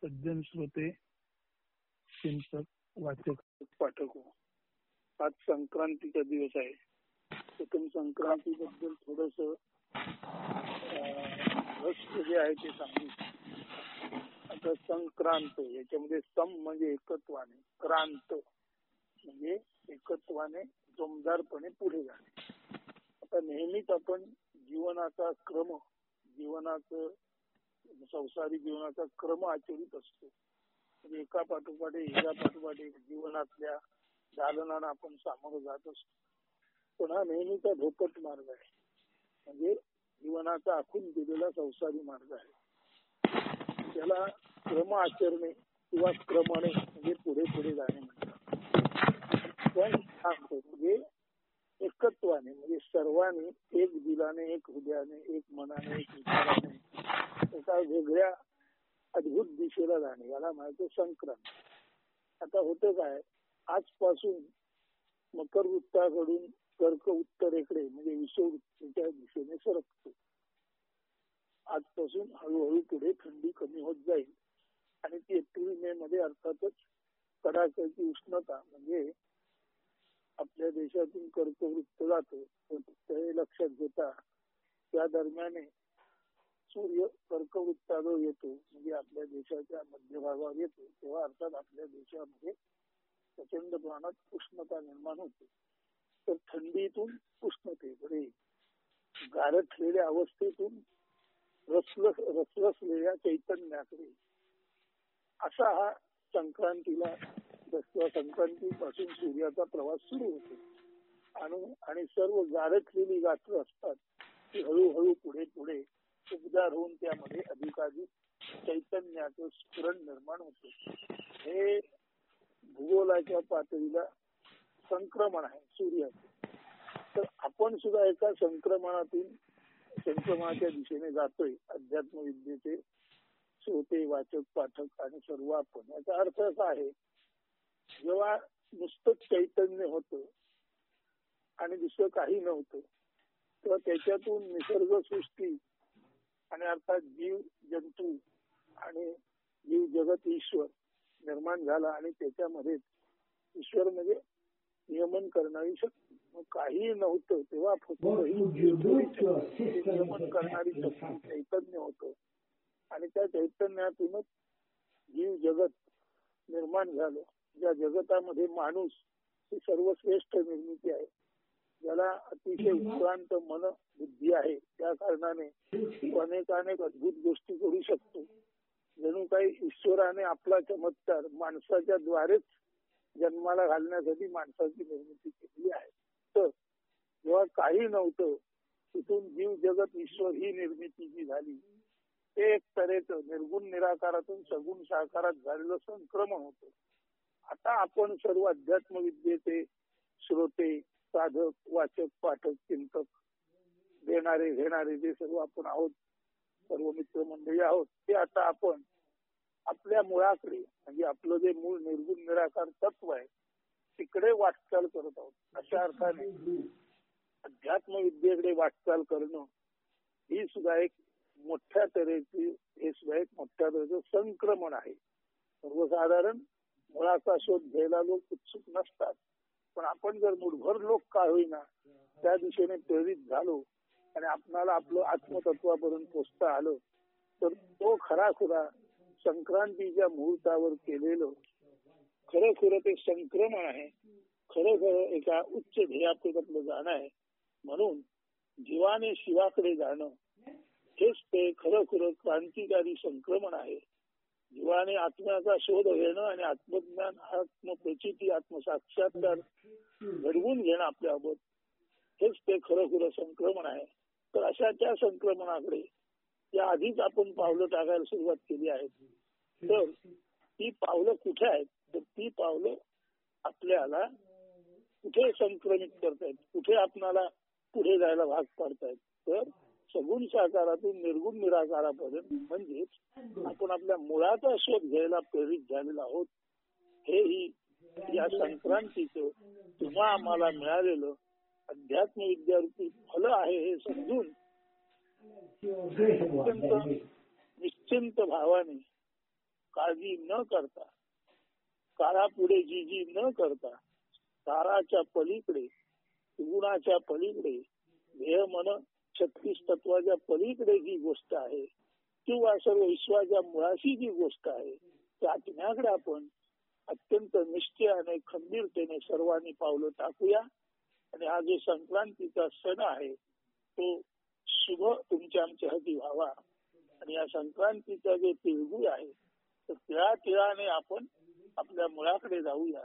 सज्जन श्रोते, चिंतक, वाचक, पाठक हो. आज संक्रांतीचा दिवस आहे. प्रथम संक्रांती बद्दल थोडस जे आहे ते सांगू. आता संक्रांत याच्यामध्ये सम म्हणजे एकत्वाने, क्रांत म्हणजे एकत्वाने जोमदारपणे पुढे जाणे. आता नेहमीच आपण जीवनाचा क्रम, जीवनाचं संसारिक जीवनाचा क्रम आचरित असतो. म्हणजे एका पाठोपाठ एक जीवनातल्या दालनाला आपण सामोरं जात असतो. पण हा नेहमीचा धोकट मार्ग आहे. म्हणजे जीवनाचा आखून दिलेला संसारी मार्ग आहे. त्याला क्रम आचरणे किंवा क्रमणे म्हणजे पुढे पुढे जाणे म्हणतात. पण म्हणजे एकत्वाने, म्हणजे सर्वांनी एक दिलाने, एक हृदयाने, एक मनाने, एक विचाराने एका वेगळ्या अद्भुत दिशेला जाणे, याला म्हणायचं संक्रांत. आता होतं काय, आजपासून मकर वृत्ताकडून कर्क उत्तरेकडे म्हणजे विषुववृत्तीच्या दिशेने सरकतो. आजपासून हळूहळू पुढे थंडी कमी होत जाईल आणि ती एप्रिल मे मध्ये अर्थातच कडाक्याची उष्णता, म्हणजे आपल्या देशातून कर्कवृत्त जातो ते लक्षात घेता त्या दरम्यान सूर्य कर्कवृत्ताजवळ येतो, म्हणजे आपल्या देशाच्या मध्यभागावर येतो, तेव्हा अर्थात आपल्या देशामध्ये प्रचंड प्रमाणात उष्णता निर्माण होते. तर थंडीतून उष्णतेकडे, गारठलेल्या अवस्थेतून रसरसलेल्या चैतन्याकडे, असा हा संक्रांतीला संक्रांतीपासून सूर्याचा प्रवास सुरू होतो. आणि सर्व गारठलेली गाठं असतात ती हळूहळू पुढे पुढे उबदार होऊन त्यामध्ये अधिकाधिक चैतन्याचं स्फुरण निर्माण होते. हे भूगोलाच्या पातळीला संक्रमण आहे सूर्याचं. तर आपण सुद्धा एका संक्रमणाच्या दिशेने जातोय. अध्यात्म विद्येचे श्रोते, वाचक, पाठक आणि सर्व आपण. याचा अर्थ असा आहे, जेव्हा नुसतंच चैतन्य होतं आणि दुसरं काही नव्हतं, तेव्हा त्याच्यातून निसर्ग सृष्टी आणि अर्थात जीव जंतू आणि जीव जगत ईश्वर निर्माण झाला. आणि त्याच्यामध्ये ईश्वर म्हणजे नियमन करणारी शक्ती. मग काही नव्हतं तेव्हा फक्त नियमन करणारी शक्ती चैतन्य होतं. आणि त्या चैतन्यातूनच जीव जगत निर्माण झालं. ज्या जगतामध्ये माणूस ही सर्वश्रेष्ठ निर्मिती आहे, ज्याला अतिशय उत्क्रांत मन बुद्धी आहे, त्या कारणाने अनेकानेक अद्भुत गोष्टी करू शकतो. जणू काही ईश्वराने आपला चमत्कार माणसाच्या द्वारेच जन्माला घालण्यासाठी माणसाची निर्मिती केली आहे. तर जेव्हा काही नव्हतं तिथून जीव जगत ईश्वर ही निर्मिती जी झाली, ते एक तऱ्हेचं निर्गुण निराकारातून सगुण साकारात झालेलं संक्रमण होतं. आता आपण सर्व अध्यात्म विद्येचे श्रोते, साधक, वाचक, पाठक, चिंतक, देणारे घेणारे जे सर्व आपण आहोत, सर्व मित्रमंडळी आहोत, ते आता आपण आपल्या मुळाकडे, म्हणजे आपलं जे मूळ निर्गुण निराकार तत्व आहे तिकडे वाटचाल करत आहोत. अशा अर्थाने अध्यात्म विद्येकडे वाटचाल करणं ही सुद्धा एक मोठ्या तऱ्हेची, हे सुद्धा एक मोठ्या तऱ्हेचं संक्रमण आहे. सर्वसाधारण मुळाचा शोध घ्यायला लोक उत्सुक नसतात, पण आपण जर मुठभर लोक का होईना त्या दिशेने प्रेरित झालो आणि आपणाला आपलं आत्मतत्वापर्यंत पोचता आलं, तर तो खराखुरा संक्रांतीच्या मुहूर्तावर केलेलं खरं ते संक्रमण आहे. खरं एका उच्च ध्येयाकडे जाणं आहे. म्हणून जीवाने शिवाकडे जाणं हेच ते खरं क्रांतिकारी संक्रमण आहे. जीवाने आत्म्याचा शोध घेणं आणि आत्मज्ञान, आत्मप्रचिती, आत्मसाक्षात्कार घडवून घेणं आपल्याबरोबर, हेच ते खरं संक्रमण आहे. तर अशा त्या संक्रमणाकडे या आधीच आपण पावलं टाकायला सुरुवात केली आहे. तर ती पावलं कुठे आहेत, तर ती पावलं आपल्याला कुठे संक्रमित करतायत, कुठे आपणाला पुढे जायला भाग पाडतायत. तर सगुण साकारातून निर्गुण निराकारापर्यंत, म्हणजेच आपण आपल्या मुळाचा शोध घ्यायला प्रेरित झालेलो आहोत. हेही या संक्रांतीचं तुम्हा आम्हाला मिळालेलं अध्यात्म विद्यार्थी फल आहे हे समजून निश्चिंत भावाने काळजी न करता, काळापुढे जी न करता, काळाच्या पलीकडे, गुणाच्या पलीकडे, ध्येय मन 36 तत्वाच्या पलीकडे जी गोष्ट आहे किंवा सर्व विश्वाच्या मुळाशी जी गोष्ट आहे त्या आत्म्याकडे आपण अत्यंत निश्चयाने खंबीरतेने सर्वांनी पावलं टाकूया. आणि हा जो संक्रांतीचा सण आहे तो शुभ तुमच्या आमच्या हाती व्हावा. आणि या संक्रांतीचा जो तिळगुळ आहे तर त्या तिळाने आपण आपल्या मुळाकडे जाऊया.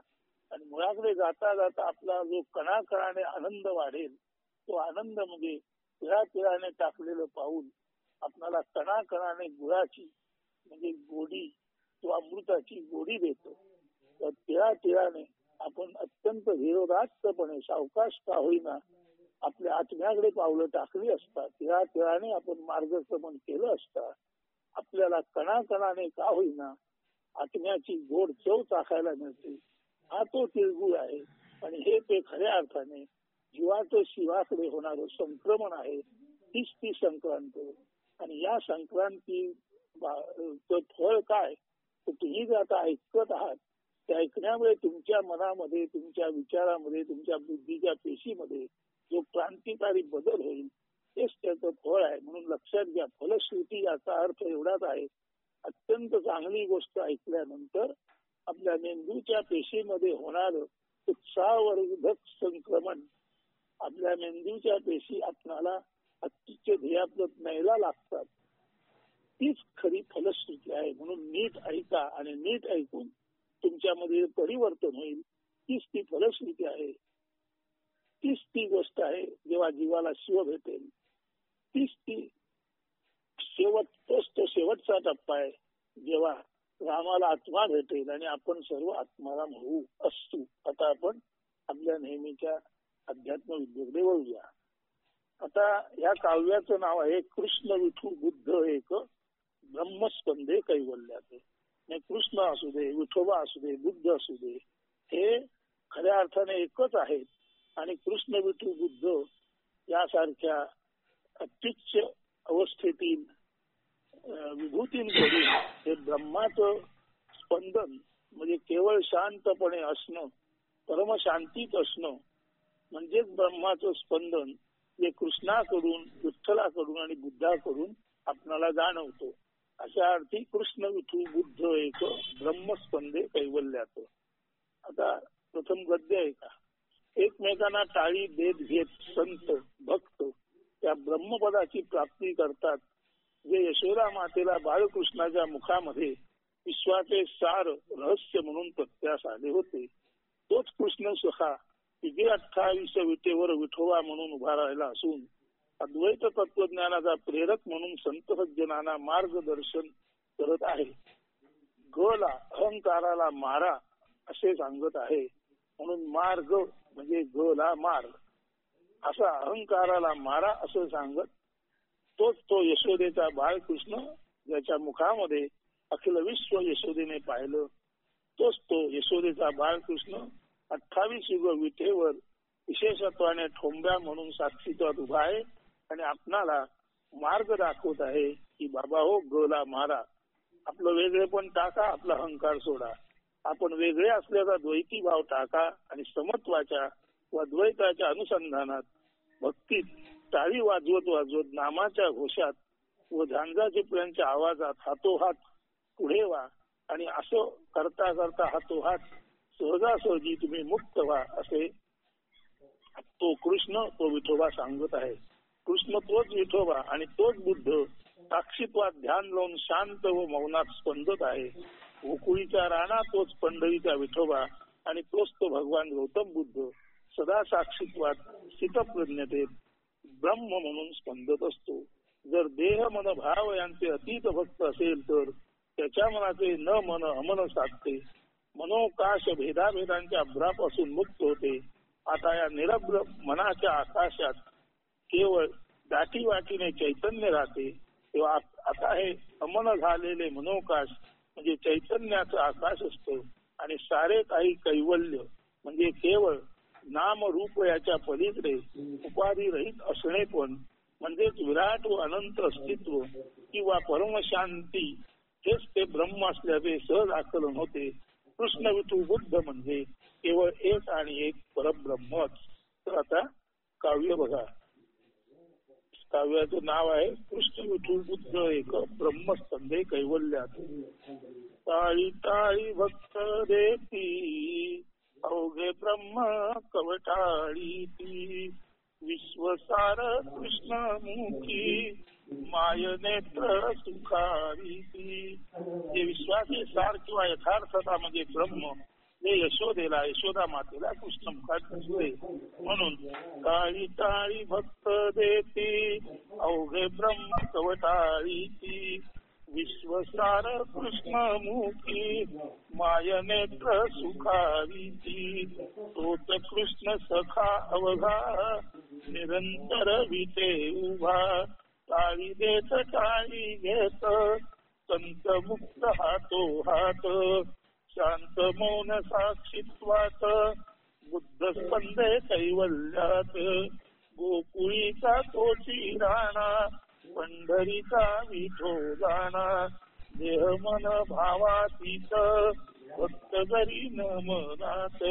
आणि मुळाकडे जाता जाता आपला जो कणाकणाने आनंद वाढेल तो आनंद म्हणजे तिळाने टाकलेलं पाऊल आपल्याला कणाकणाने गुळाची म्हणजे गोडी, तो अमृताची गोडी देतो. तर तिळाने आपण अत्यंत धीरोदात्तपणे सावकाश का होईना आपल्या आत्म्याकडे पावलं टाकली असता, तिळाने आपण मार्गक्रमण केलं असता, आपल्याला कणाकणाने का होईना आत्म्याची गोड चव चाखायला मिळते. हा तो तिळगुळ आहे. आणि हे ते खऱ्या अर्थाने जीवाचं शिवाकडे होणारं संक्रमण आहे. हीच ती संक्रांत. आणि या संक्रांती फळ काय तर तुम्ही जे आता ऐकत आहात ते ऐकण्यामुळे तुमच्या मनामध्ये, तुमच्या विचारामध्ये, तुमच्या बुद्धीच्या पेशीमध्ये जो क्रांतिकारी बदल होईल तेच त्याचं फळ आहे. म्हणून लक्षात घ्या, फलश्रुती याचा अर्थ एवढाच आहे, अत्यंत चांगली गोष्ट ऐकल्यानंतर आपल्या मेंदूच्या पेशीमध्ये होणारं उत्साहवर्धक संक्रमण, आपल्या मेंदूच्या पेशी आपणाला अतिशय ध्येयाप्रत न्यायला लागतात, तीच खरी फलश्रुती आहे. म्हणून नीट ऐका आणि नीट ऐकून तुमच्यामध्ये परिवर्तन होईल, तीच ती फलश्रुती आहे. तीच ती गोष्ट आहे जेव्हा जीवाला शिव भेटेल, तीच ती तोच तो शेवटचा टप्पा आहे जेव्हा रामाला आत्मा भेटेल आणि आपण सर्व आत्माराम होऊ असू. आता आपण आपल्या नेहमीच्या अध्यात्म विद्येकडे वळूया. आता या काव्याचं नाव आहे कृष्ण विठू बुद्ध एक ब्रह्मस्पंदे कैवल्याचे. कृष्ण असू दे, विठोबा असू दे, बुद्ध असू दे, हे खऱ्या अर्थाने एकच आहेत. आणि कृष्ण विठू बुद्ध यासारख्या अत्युच्च अवस्थेतील विभूतींकडून हे ब्रह्माचं स्पंदन म्हणजे केवळ शांतपणे असणं, परमशांतीत असणं म्हणजेच ब्रह्माचं स्पंदन जे कृष्णाकडून, विठ्ठलाकडून आणि बुद्धाकडून आपणाला जाणवतो. अशा अर्थी कृष्ण विठू बुद्ध एक ब्रह्मस्पंदे कैवल्याचं. आता प्रथम गद्य आहे का, एकमेकांना टाळी देत घेत संत भक्त त्या ब्रह्मपदाची प्राप्ती करतात, जे यशोदा मातेला बाळकृष्णाच्या मुखामध्ये विश्वाचे सार रहस्य म्हणून प्रत्यास आले होते. तोच कृष्ण सखा तिघे 28 विटेवर विठोबा म्हणून उभा राहिला असून अद्वैत तत्वज्ञानाचा प्रेरक म्हणून संत सज्जनांना मार्गदर्शन करत आहे. गला अहंकाराला मारा असे सांगत आहे. म्हणून मार्ग म्हणजे गला मार्ग, असा अहंकाराला मारा असं सांगत तोच तो यशोदेचा बाळकृष्ण ज्याच्या मुखामध्ये अखिल विश्व यशोदेने पाहिलं, तोच तो यशोदेचा बाळकृष्ण 28 युग विठेवर विशेषत्वाने ठोंब्या म्हणून साक्षीत्वात उभा आहे आणि आपणाला मार्ग दाखवत आहे की बाबा हो गला मारा, आपलं वेगळेपण टाका, आपला अहंकार सोडा, आपण वेगळे असल्याचा द्वैती भाव टाका आणि समत्वाच्या व द्वैताच्या अनुसंधानात भक्तीत टाळी वाजवत वाजवत नामाच्या घोषात व झांजा चिपळ्यांच्या आवाजात हातोहात पुढे व्हा. आणि असं करता करता हातोहात सहजासहजी तुम्ही मुक्त व्हा असे तो कृष्ण, तो विठोबा सांगत आहे. कृष्ण तोच विठोबा आणि तोच बुद्ध साक्षीत्वात ध्यान लावून शांत व मौनात स्पंदत आहे. गोकुळीच्या राणा तोच पंढरीचा विठोबा आणि तोच तो भगवान गौतम बुद्ध सदा साक्षीत्वात स्थितप्रज्ञतेत ब्रह्म म्हणून स्पंदत असतो. जर देह मन भाव यांचे अतीत भक्त असेल तर त्याच्या मनाचे न मन अमन साधते, मनोकाश भेदाभेदांच्या भ्रापासून मुक्त होते. आता या निरभ्र मनाच्या आकाशात केवळ दाटी वाटीने चैतन्य राहते. तेव्हा आता हे अमन झालेले मनोकाश म्हणजे चैतन्याचं आकाश असतं आणि सारे काही कैवल्य म्हणजे केवळ नाम रूप याच्या पलीकडे उपाधी रहित असणे पण म्हणजेच विराट व अनंत अस्तित्व किंवा परमशांती तेच ते ब्रह्म असल्याचे सहज आकलन होते. कृष्ण विठू बुद्ध म्हणजे केवळ एक आणि एक परब्रह्मच. तर आता काव्य बघा. काव्याचं नाव आहे कृष्ण विठू बुद्ध एक ब्रह्मस्कंदे कैवल्यात. टाळी टाळी भक्त देती अवघे ब्रह्म कवटाळी ती. विश्वसार कृष्णमुखी माय नेत्र सुखारी ती. जे विश्वासी सार किंवा यथार्थता म्हणजे ब्रह्म ते यशोदेला यशोदा मातेला कृष्ण मुखात दिसले. म्हणून टाळी टाळी भक्त देती अवघे ब्रह्म कवटाळी ती. विश्वसार कृष्णमुखी माय नेत्र सुखावी ती. तोच कृष्ण सखा अवघा निरंतर विटे उभा. टाळी देत टाळी घेत संत मुक्त हातो हात. शांत मौन साक्षीत्वात बुद्ध स्पंदे कैवल्यात. गोकुळीचा तोची राणा पंढरीचा विठो जाणा. देह मन भावातीत भक्त जरी न मनात.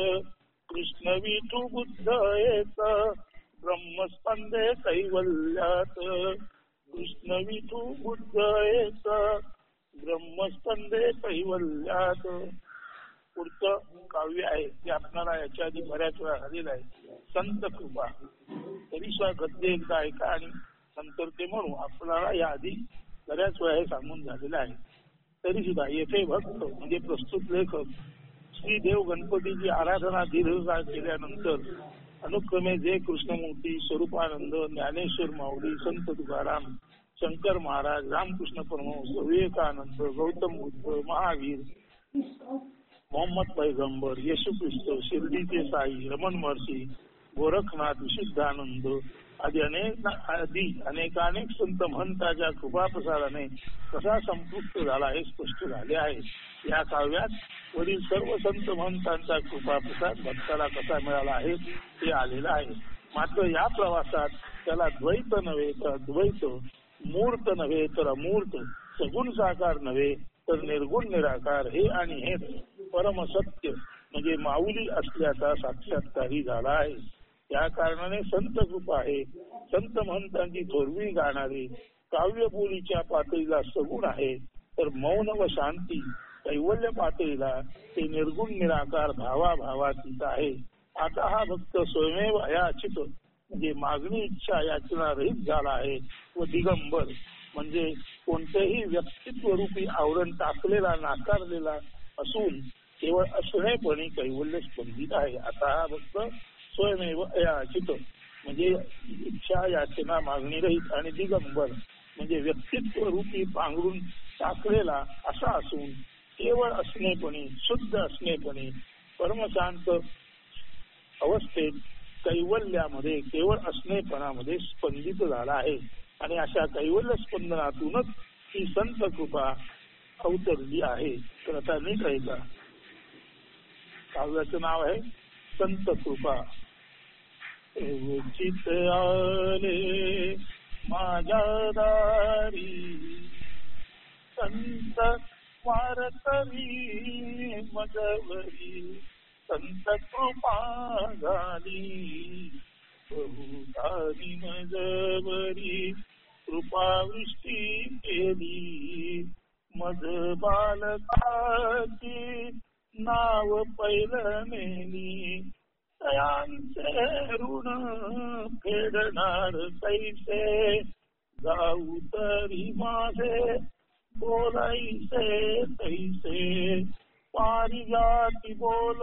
कृष्ण विठू बुद्ध एक ब्रह्मस्पंदे कैवल्यात. कृष्ण विठू बुद्ध एक ब्रह्मस्पंदे कैवल्यात. पुढचं काव्य आहे ते आपल्याला याच्या आधी बऱ्याच वेळा झालेलं आहे. संत कृपा. तरी गद्य एकदा ऐका आणि नंतर ते म्हणू. आपल्याला या आधी बऱ्याच वेळा हे सांगून झालेलं आहे. तरी सुद्धा येथे भक्त म्हणजे प्रस्तुत लेखक श्री देव गणपतीची आराधना दीर्घकाळ केल्यानंतर अनुक्रमे जे कृष्णमूर्ती, स्वरूपानंद, ज्ञानेश्वर माऊली, संत तुकाराम, शंकर महाराज, रामकृष्ण परमहंस, विवेकानंद, गौतम बुद्ध, महावीर, मोहम्मद पैगंबर, येशू ख्रिस्त, शिर्डीचे साई, रमण महर्षी, गोरखनाथ, विशुद्धानंद आदी अनेकानेक संत महंताच्या कृपाप्रसादाने कसा संतुष्ट झाला हे स्पष्ट झाले आहे. या काव्यात वरील सर्व संत महंतांचा कृपाप्रसाद भक्ताला कसा मिळाला आहे ते आलेलं आहे. मात्र या प्रवासात त्याला द्वैत नव्हे तर अद्वैत, मूर्त नव्हे तर अमूर्त, सगुण साकार नव्हे तर निर्गुण निराकार हे आणि हेच परमसत्य म्हणजे माऊली असल्याचा साक्षात्कारही झाला आहे. या कारणाने संत कृपा आहे. संत महंतांची थोरवी गाणारे काव्य बोलीच्या पातळीला सगुण आहे, तर मौन व शांती कैवल्य पातळीला ते निर्गुण निराकार भावाभावातीत आहे. आता हा भक्त स्वयमेव अयाचित म्हणजे मागणी इच्छा याचना रहित झाला आहे व दिगंबर म्हणजे कोणतेही व्यक्तित्व रूपी आवरण टाकलेला नाकारलेला असून केवळ असणेपणी कैवल्य स्पंदित आहे. आता हा भक्त स्वयमेव अयाचित म्हणजे इच्छा याचना मागणी रहित आणि दिगंबर म्हणजे व्यक्तित्व रूपी पांघरून टाकलेला असा असून केवळ असणेपणी, शुद्ध असणेपणी परमशांत अवस्थेत कैवल्यामध्ये केवळ असणेपणामध्ये स्पंदित झाला आहे. आणि अशा कैवल्य स्पंदनातूनच ही संत कृपा अवतरली आहे. तर आता नीट ऐका. काव्याचं नाव आहे संत कृपा. चित आले माझ्या दारी संत वारकरी मजवरी संत कृपा झाली बहुधारी मजवरी कृपावृष्टी केली मज बालकाची नाव पहिलं नेली तयांचे ऋण फेडणार कैसे जाऊ तरी माझे बोलायचे तैसे पारिजाती बोल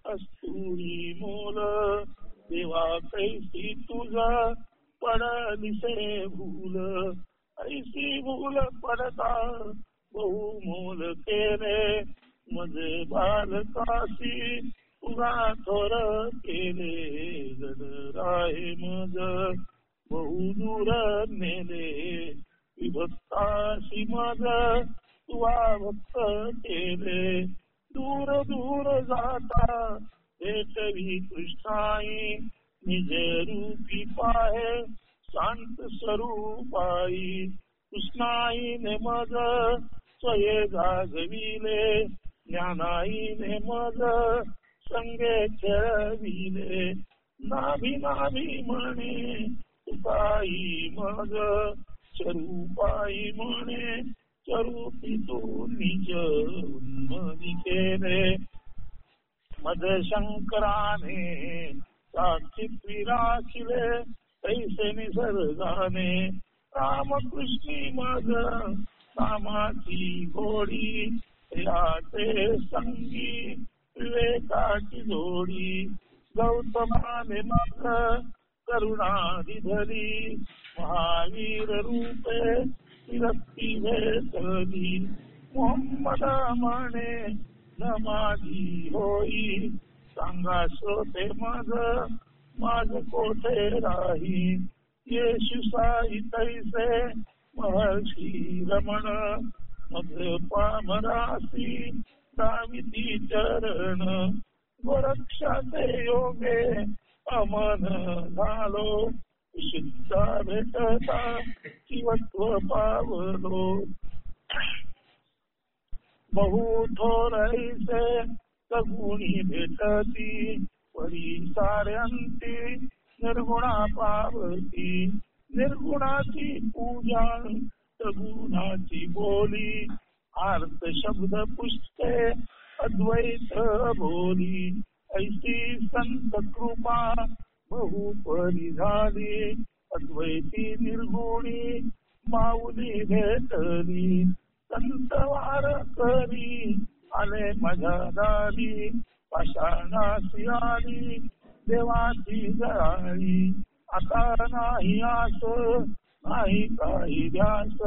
कस्तुरी मोल देवा कैसी तुझा पडलिसे भूल ऐसी भूल पडता बहुमोल केले मजे बालकाशी तुला थोर केले गडराहे मज बहुदूर नेले विभक्ताशी मज तुवा भक्त केले दूर दूर जाता भेटवी कृष्णाई निजे रूपी पाहे शांत स्वरूपाई कृष्णाई ने मज स्वये जागविले ज्ञानाईने मग संगे खेळविले नाभी नाभी म्हणे तुकाई मग स्वरूपाई म्हणे स्वरूपी तू निज उन्मनी केले मद शंकराने साक्षीत विराखिले तैसे निसर्गाने रामकृष्णी मग कामाची घोडी याचे संगी विवेकाची जोडी गौतमाने मग करुणाधिधरी महावीर रूपे विरक्ती भेटली मोहम्मद म्हणे न माझी होई सांगा श्रोते माझ कोठे राही येशू साई तैसे महर्षी रमण मग पामरासी दाविती चरण गोरक्षाचे योगे अमन झालो विशुद्ध भेटता शिवत्व पावलो बहु थोरैसे सगुणी भेटती परी साऱ्यांती निर्गुणा पावती निर्गुणाची पूजा सगुणाची बोली आर्त शब्द पुष्टे अद्वैत बोली ऐसी संत कृपा बहु परी झाली अद्वैती निर्गुणी माऊली भेटली संत वार करी आले माझ्या दारी पाषाणासी आली देवाची जळाली आता नाही आस नाही काही ध्यास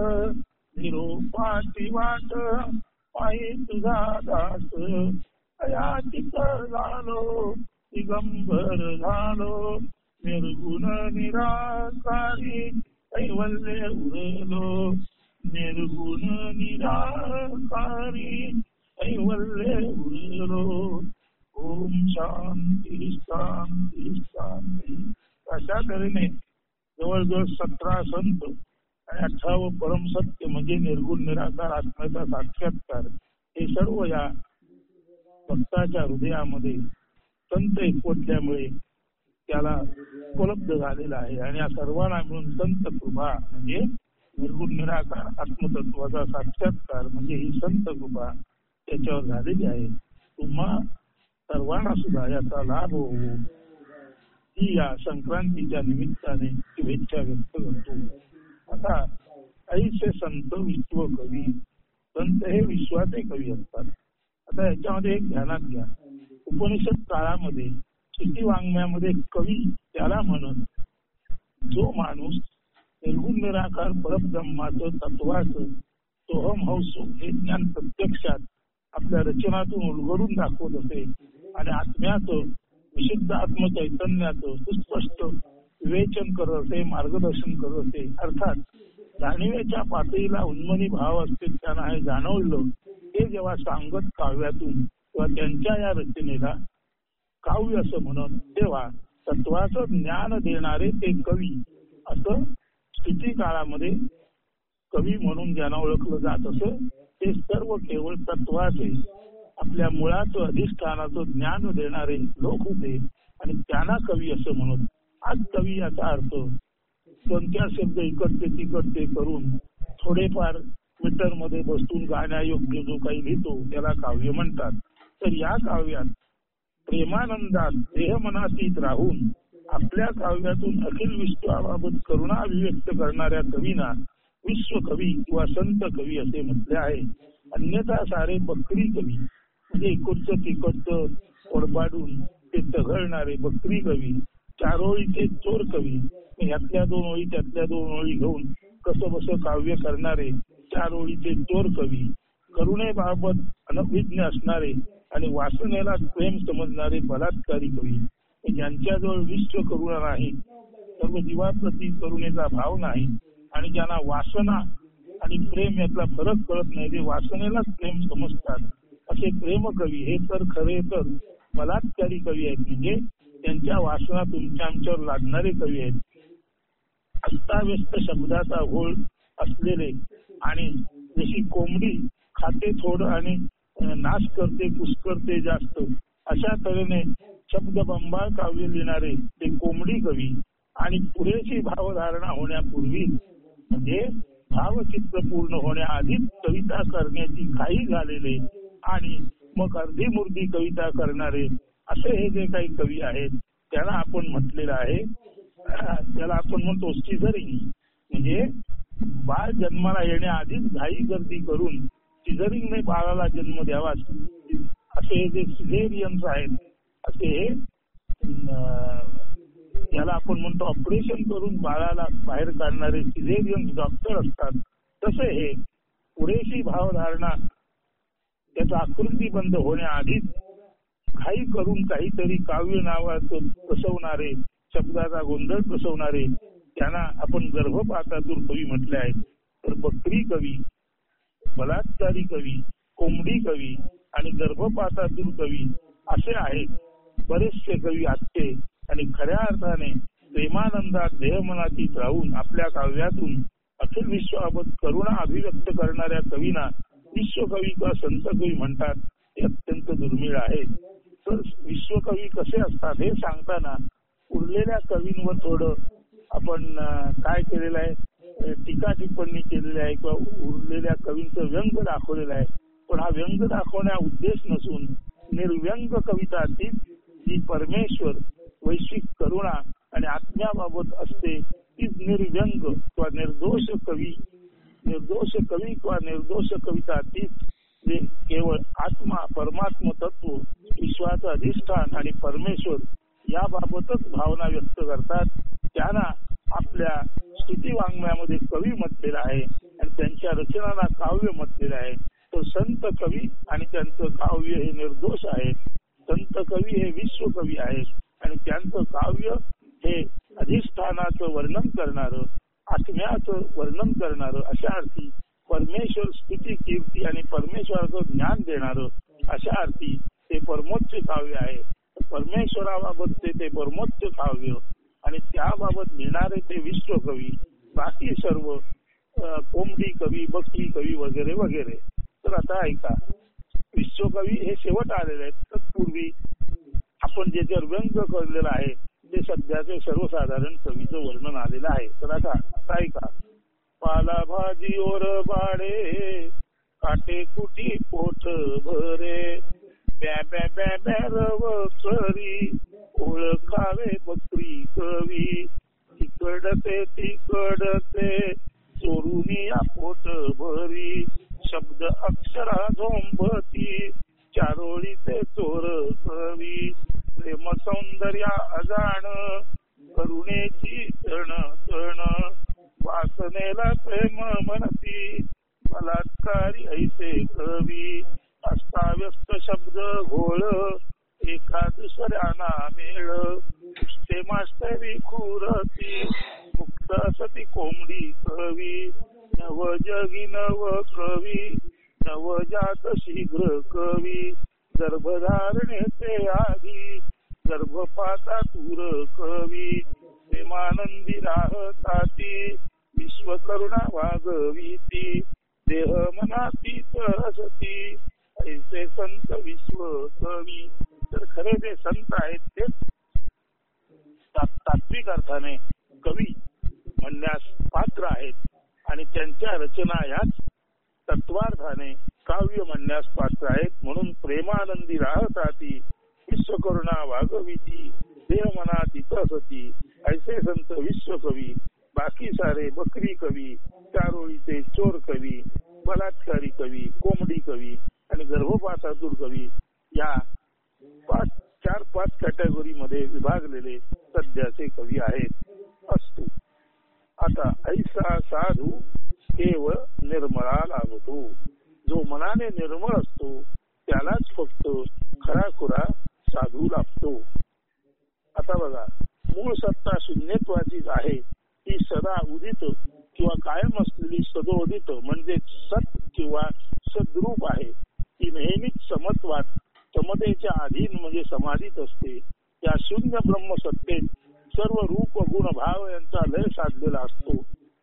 निरोपाची वाट पायी तुझा दास अयाचित झालो दिगंबर झालो निर्गुण निराकारी कैवल्य उरलो निर्गुण निराकारी कैवल्य उरलो ओम शांती शांती शांती. अशा तऱ्हेने जवळजवळ 17 संत आणि 18 परमसत्य म्हणजे निर्गुण निराकार आत्म्याचा साक्षात्कार हे सर्व या भक्ताच्या हृदयामध्ये संत एकवटल्यामुळे त्याला उपलब्ध झालेला आहे. आणि या सर्वांना मिळून संत कृपा म्हणजे निर्गुण निराकार आत्मतत्वाचा साक्षात्कार म्हणजे ही संत कृपा त्याच्यावर झालेली आहे. तुम्हा सर्वांना सुद्धा याचा लाभ होवो ही या संक्रांतीच्या निमित्ताने शुभेच्छा व्यक्त करतो. आता ऐसे संत विश्व कवी संत हे विश्वाचे कवी असतात. आता याच्यामध्ये एक ध्यानात घ्या उपनिषद काळामध्ये स्थिती वाङ्मयामध्ये कवी त्याला म्हणत जो माणूस निर्गुण निराकार परब्रह्माचं तत्वाचं सोहम हौसो हे ज्ञान प्रत्यक्षात आपल्या रचनातून उलगडून दाखवत असे आणि आत्म्याचं विशुद्ध आत्मचैतन्याचं सुस्पष्ट विवेचन करत असे मार्गदर्शन करत असे अर्थात जाणीवेच्या पातळीला उन्मनी भाव असते त्यांना हे जाणवलं ते जेव्हा सांगत काव्यातून किंवा त्यांच्या या रचनेला काव्य असं म्हणत तेव्हा तत्वाचं ज्ञान देणारे ते कवी असं स्थिती काळामध्ये कवी म्हणून ज्यांना ओळखलं जात असं ते सर्व केवळ तत्वाचे आपल्या मुळाचं अधिष्ठानाचं ज्ञान देणारे लोक होते आणि त्यांना कवी असं म्हणत. आज कवी याचा अर्थ 2-4 शब्द इकडचे तिकडचे करून थोडेफार मीटर मध्ये बसून गाण्यायोग्य जो काही लिहितो त्याला काव्य म्हणतात. तर या काव्यात प्रेमानंदात देहमनातीत राहून आपल्या काव्यातून अखिल विश्वाबाबत करुणा अभिव्यक्त करणाऱ्या कवींना विश्वकवी किंवा संत कवी असे म्हटले आहे. अन्यथा सारे बकरी कवी म्हणजे इकडचं तिकडचं ओढपाडून ते तघळणारे बकरी कवी, 4 ओळीचे चोर कवी, ह्यातल्या 2 ओळी त्यातल्या 2 ओळी घेऊन कसं बसं काव्य करणारे 4 ओळीचे चोर कवी, करुणेबाबत अनभिज्ञ असणारे आणि वासनेला प्रेम समजणारे बलात्कारी कवी, ज्यांच्याजवळ विश्व करुणा नाही, सर्व जीवाप्रती करुणेचा भाव नाही आणि ज्यांना वासना आणि प्रेम यातला फरक कळत नाही, ते वासनेलाच प्रेम समजतात असे प्रेम कवी हे तर खरे तर बलात्कारी कवी आहेत. म्हणजे त्यांच्या वासना तुमच्या आमच्यावर लादणारे कवी आहेत. अस्ताव्यस्त शब्दाचा घोळ असलेले आणि जशी कोंबडी खाते थोडं आणि नाश करते कुस्करते जास्त, अशा तऱ्हेने शब्दबंबाळ काव्य लिहिणारे ते कोंबडी कवी आणि पुरेशी भावधारणा होण्यापूर्वी म्हणजे भावचित्र पूर्ण होण्याआधीच कविता करण्याची घाई झालेले आणि मग अर्धी मूर्ती कविता करणारे असे हे जे काही कवी आहेत त्यांना आपण म्हटलेलं आहे, त्याला आपण म्हणतो सिझरिंग. म्हणजे बाळ जन्माला येण्याआधीच घाई गर्दी करून सिझरिंगने बाळाला जन्म द्यावा असे जे सिझेरियन्स आहेत, असे याला आपण म्हणतो ऑपरेशन करून बाळाला बाहेर काढणारे सिझेरियन्स डॉक्टर असतात. तसे हे पुरेशी भावधारणा त्याचा आकृती बंद होण्याआधीच घाई करून काहीतरी काव्य नावाचं बसवणारे, शब्दाचा गोंधळ बसवणारे त्यांना आपण गर्भपातातून कवी म्हटले आहेत. तर बकरी कवी, बलात्कारी कवी, कोंबडी कवी आणि गर्भपातातून कवी असे आहेत बरेचसे कवी आजचे. आणि खऱ्या अर्थाने प्रेमानंदात देहमनातीत राहून आपल्या काव्यातून अखिल विश्वाबाबत करुणा अभिव्यक्त करणाऱ्या कवींना विश्वकवी किंवा संत कवी म्हणतात. ते अत्यंत दुर्मिळ आहे. तर विश्वकवी कसे असतात हे सांगताना उरलेल्या कवींवर थोडं आपण काय केलेलं आहे, टीका टिप्पणी केलेली आहे किंवा उरलेल्या कवींचं व्यंग दाखवलेलं आहे. पण हा व्यंग दाखवण्या उद्देश नसून निर्व्यंग कविता ती जी परमेश्वर, वैश्विक करुणा आणि आत्म्याबाबत असते तीच निर्व्यंग किंवा निर्दोष कवी किंवा निर्दोष कविता तीच जे केवळ आत्मा, परमात्म तत्व, विश्वाचं अधिष्ठान आणि परमेश्वर याबाबतच भावना व्यक्त करतात. त्यांना आपल्या स्तुती वाङ्मयामध्ये कवी म्हटलेलं आहे आणि त्यांच्या रचनांना काव्य म्हटलेलं आहे. तर संत कवी आणि त्यांचं काव्य हे निर्दोष आहे. संत कवी हे विश्वकवी आहेत आणि त्यांचं काव्य हे अधिष्ठानाचं वर्णन करणारं, आत्म्याचं वर्णन करणारं, अशा अर्थी परमेश्वर स्तुती, कीर्ती आणि परमेश्वराचं ज्ञान देणारं अशा अर्थी ते परमोच्च काव्य आहे. परमेश्वराबाबत ते परमोच्च काव्य आणि त्याबाबत लिहिणारे ते विश्वकवी. बाकी सर्व कोंबडी कवी, बकरी कवी वगैरे वगैरे. तर आता ऐका, विश्वकवी हे शेवट आलेले आहेत. तत्पूर्वी आपण ज्याच्यावर व्यंग करलेलं आहे ते सध्याचे सर्वसाधारण कवीचं वर्णन आलेलं आहे. तर आता ऐका. पालाभाजीवर बाडे काटे कुटी पोट भरे, ब्या ब्या ब्या ब्या रव चरी ओळखावे बकरी कवी, तिकडते चोरुनिया पोट भरी, शब्द अक्षरा झोंबती चारोळीचे चोर कवी, प्रेम सौंदर्या अजाण करुणेची तण तण, वासनेला प्रेम म्हणती बलात्कारी ऐसे कवी, अस्ताव्यस्त शब्द घोळ एका दुसऱ्याना मेळ, उष्टे मास्तरी खुरती मुक्त असती कोंबडी कवी, नवजगी नव कवी नवजात शीघ्र कवी, गर्भधारणेचे आधी गर्भपाता तूर कवी, प्रेमानंदी राहताती विश्वकरुणा वागवीती, देह मनातीत असती ऐसे संत विश्व कवी. तर खरे जे संत आहेत तेच तात्विक अर्थाने कवी म्हणण्यास पात्र आहेत आणि त्यांच्या रचना याच तत्वार्थाने काव्य म्हणण्यास पात्र आहेत. म्हणून प्रेमानंदी राहताती विश्वकरुणा वागवीती, देह मनातीत असती ऐसे संत विश्वकवी. बाकी सारे बकरी कवी, चारोळीचे चोर कवी, बलात्कारी कवी, कोंबडी कवी आणि गर्भपातातूर कवी या 4-5 कॅटेगोरी मध्ये विभागलेले सध्याचे कवी आहेत. असतो आता ऐसा साधू केवळ निर्मळा लागतो. जो मनाने निर्मळ असतो त्यालाच फक्त खराखुरा साधू लागतो. आता बघा, मूळ सत्ता शून्यत्वाचीच आहे. ती सदा उदित किंवा कायम असलेली सदोदित म्हणजे सत किंवा सद्रूप आहे. ती नेहमीच समत्वात, समतेच्या अधीन म्हणजे समाधीत असते. या शून्य ब्रह्म सत्तेत सर्व रूप गुण भाव यांचा लय साधलेला असतो.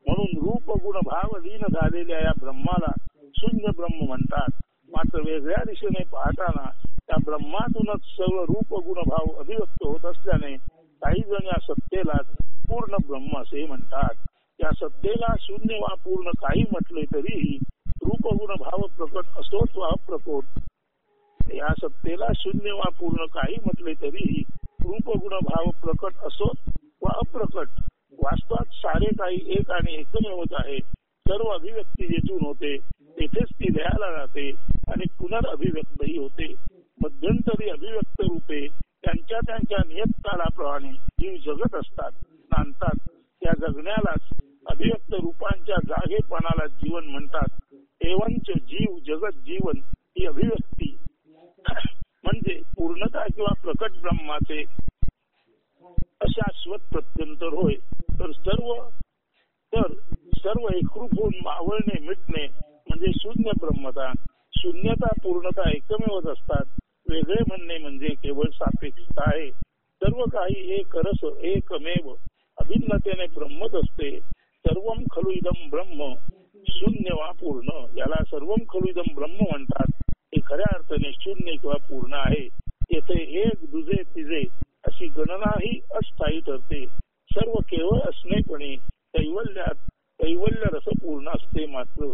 म्हणून रूप गुण भाव लीन झालेल्या या ब्रह्माला शून्य ब्रह्म म्हणतात. मात्र वेगळ्या दिशेने पाहताना त्या ब्रह्मातूनच सर्व रूप गुण भाव अभिव्यक्त होत असल्याने काही जण या सत्तेला पूर्ण ब्रह्म असे म्हणतात. या सत्तेला शून्य वा पूर्ण काही म्हटले तरीही रूप गुण भाव प्रकट असोत वा अप्रकट, या सत्तेला शून्य वा पूर्ण काही म्हटले तरीही रूप गुण भाव प्रकट असोत वा अप्रकट, वास्तवात सारे काही एक आणि एकमेवच आहे. सर्व अभिव्यक्ती जेथून होते तेथेच ती लयाला जाते आणि पुनर्अभिव्यक्तही होते. मध्यंतरी अभिव्यक्त रूपे त्यांच्या त्यांच्या नियतकालाप्रमाणे जीव जगत असतात, नांदतात. त्या जगण्यालाच अभिव्यक्त रूपांच्या जागेपणाला जीवन म्हणतात. एवंच जीव जगत जीवन ही अभिव्यक्ती म्हणजे पूर्णता किंवा प्रकट ब्रह्माचे अशाश्वत प्रत्यंतर होय. तर सर्व एकरूप होऊन मावळणे मिटणे म्हणजे शून्य ब्रह्मता. शून्यता पूर्णता एकमेवच असतात. वेगळे म्हणणे म्हणजे केवळ सापेक्षता आहे. सर्व काही एक रस एकमेव अभिन्नतेने ब्रह्मच असते. सर्वम खलु इदम ब्रह्म शून्य वा पूर्ण, याला सर्वम खलु इदम ब्रह्म म्हणतात. हे खऱ्या अर्थाने शून्य किंवा पूर्ण आहे. येथे एक दुजे तिजे अशी गणनाही अस्थायी ठरते. सर्व केवळ असणेपणे कैवल्य रसपूर्ण असते. मात्र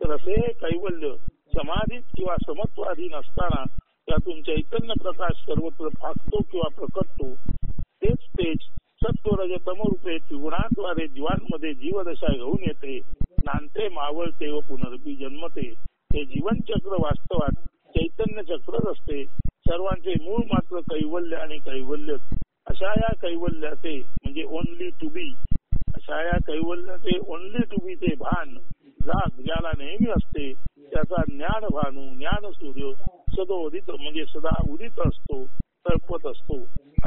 रसे कैवल्य समाधीत किंवा समत्वाधीन असताना त्यातून चैतन्य प्रकाश सर्वत्र फाकतो किंवा प्रकटतो. तेच सत्वरजतम रूपे त्रिगुणांद्वारे जीवांमध्ये जीवदशा घेऊन येते, नांदते, मावळते व पुनर्बी जन्मते. हे जीवनचक्र वास्तवात चैतन्य चक्रच असते. सर्वांचे मूळ मात्र कैवल्य आणि कैवल्य. अशा या कैवल्याचे म्हणजे ओनली टू बी, अशा या कैवल्याचे ओनली टू बी चे भान जाग ज्याला नेहमी असते त्याचा ज्ञान भानू ज्ञान सूर्य सदोदित म्हणजे सदा उदित असतो, तळपत असतो.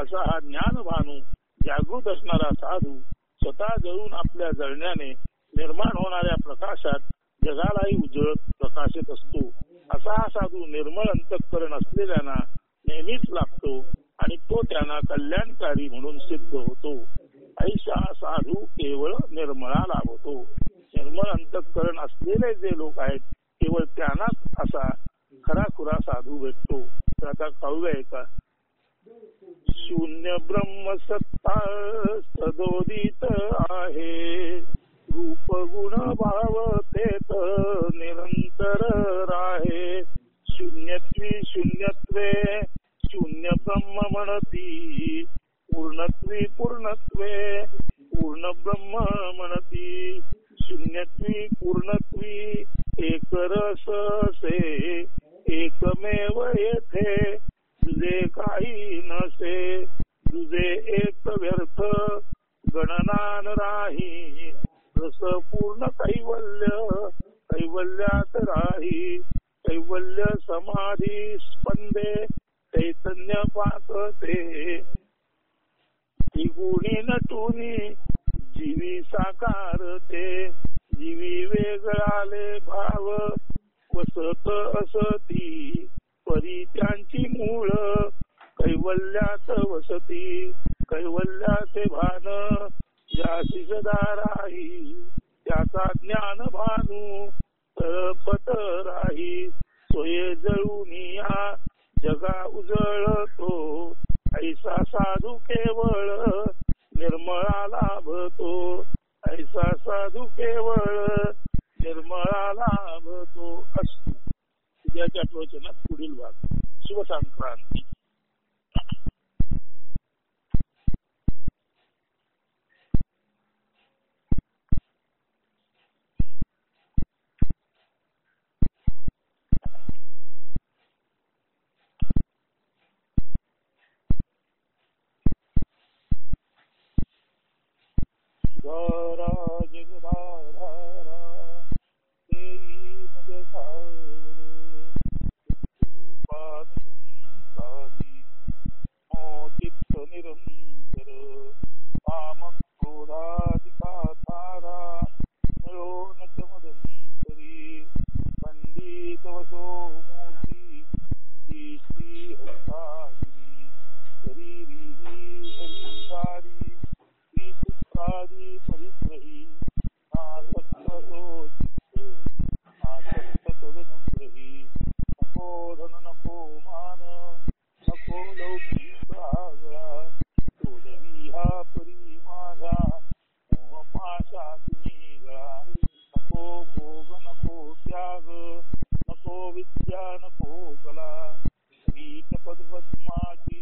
असा हा ज्ञान भानू जागृत असणारा साधू स्वतः जळून आपल्या जळण्याने निर्माण होणाऱ्या प्रकाशात जगालाही उजळत प्रकाशित असतो. असा हा साधू निर्मळ अंतःकरण असलेल्यांना नेहमीच लागतो आणि तो त्यांना कल्याणकारी म्हणून सिद्ध होतो. ऐसा साधू केवळ निर्मळा लाभतो. निर्मळ अंतःकरण असलेले जे लोक आहेत केवळ त्यांनाच असा खराखुरा साधू भेटतो. तर आता कळूया का? शून्य ब्रह्म सत्ता सदोदित आहे, रूप गुण भाव तेत निरंतर राहे. शून्यत्वी शून्यत्वे शून्य ब्रह्म म्हणती, पूर्णत्वी पूर्णत्वे पूर्ण ब्रह्म म्हणती. शून्यत्वी पूर्णत्वी एक रस से एकमेव येथे, तुझे काही नसे तुझे एक व्यर्थ गणनान राही. रस पूर्ण कैवल्यात राही. कैवल्य समाधी स्पंदे चैतन्य पाकते. त्रिगुणी नटुनी जीवी साकारते. जीवी वेगळाले भाव वसत असती, परी त्यांची मूळ कैवल्यात वसती. कैवल्याचे भान ज्यासी सदा राही, त्याचा ज्ञान भानू तळपत राही. सोये जळून या जगा उजळतो, ऐसा साधू केवळ निर्मळा लाभतो. ऐसा साधू केवळ निर्मळा लाभतो. असतो उद्याच्या प्रवचनात पुढील भाग. शुभ संक्रांती. जगदाधारा देई मज सावरे, चित्त निरंतर काम क्रोधाधिका तारा मिळून चमदंतरी. पंडित वसो मूर्ती श्री हरितागिरी, शरीरी शरीरारी श्रीपुत्रादी परिग्रही. कला वीट पद्माची